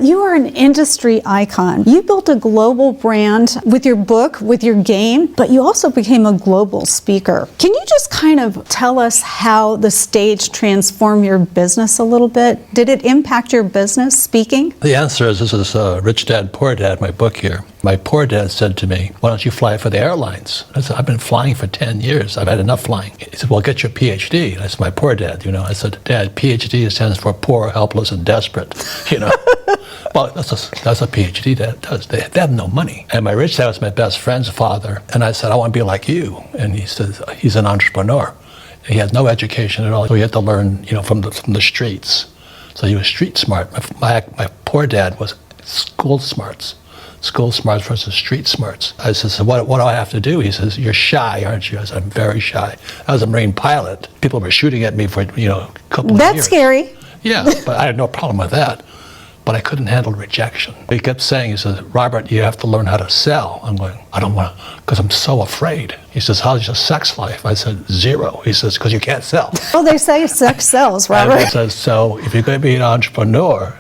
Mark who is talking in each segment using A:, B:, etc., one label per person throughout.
A: You are an industry icon. You built a global brand with your book, with your game, but you also became a global speaker. Can you just kind of tell us how the stage transformed your business a little bit? Did it impact your business, speaking?
B: The answer is, this is Rich Dad, Poor Dad, my book here. My poor dad said to me, "Why don't you fly for the airlines?" I said, "I've been flying for 10 years. I've had enough flying." He said, "Well, get your PhD." And I said, "My poor dad, I said, "Dad, PhD stands for poor, helpless, and desperate, Well, that's a PhD dad does. They have no money. And my rich dad was my best friend's father. And I said, "I want to be like you." And he says, he's an entrepreneur. And he has no education at all. So he had to learn, from the streets. So he was street smart. My poor dad was school smarts. School smarts versus street smarts. I said, "So what do I have to do?" He says, "You're shy, aren't you?" I said, "I'm very shy." I was a Marine pilot. People were shooting at me for, a couple of years.
A: That's scary.
B: Yeah, but I had no problem with that. But I couldn't handle rejection. He kept saying, he says, "Robert, you have to learn how to sell." I'm going, "I don't want to, because I'm so afraid." He says, "How's your sex life?" I said, "Zero." He says, "Because you can't sell."
A: Well, they say sex sells, Robert.
B: And he says, "So if you're going to be an entrepreneur,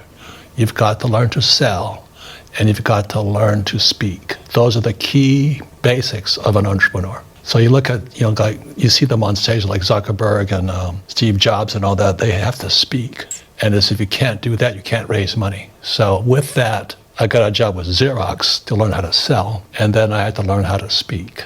B: you've got to learn to sell, and you've got to learn to speak. Those are the key basics of an entrepreneur." So you look at, you see them on stage like Zuckerberg and Steve Jobs and all that, they have to speak. And as if you can't do that, you can't raise money. So with that, I got a job with Xerox to learn how to sell, and then I had to learn how to speak.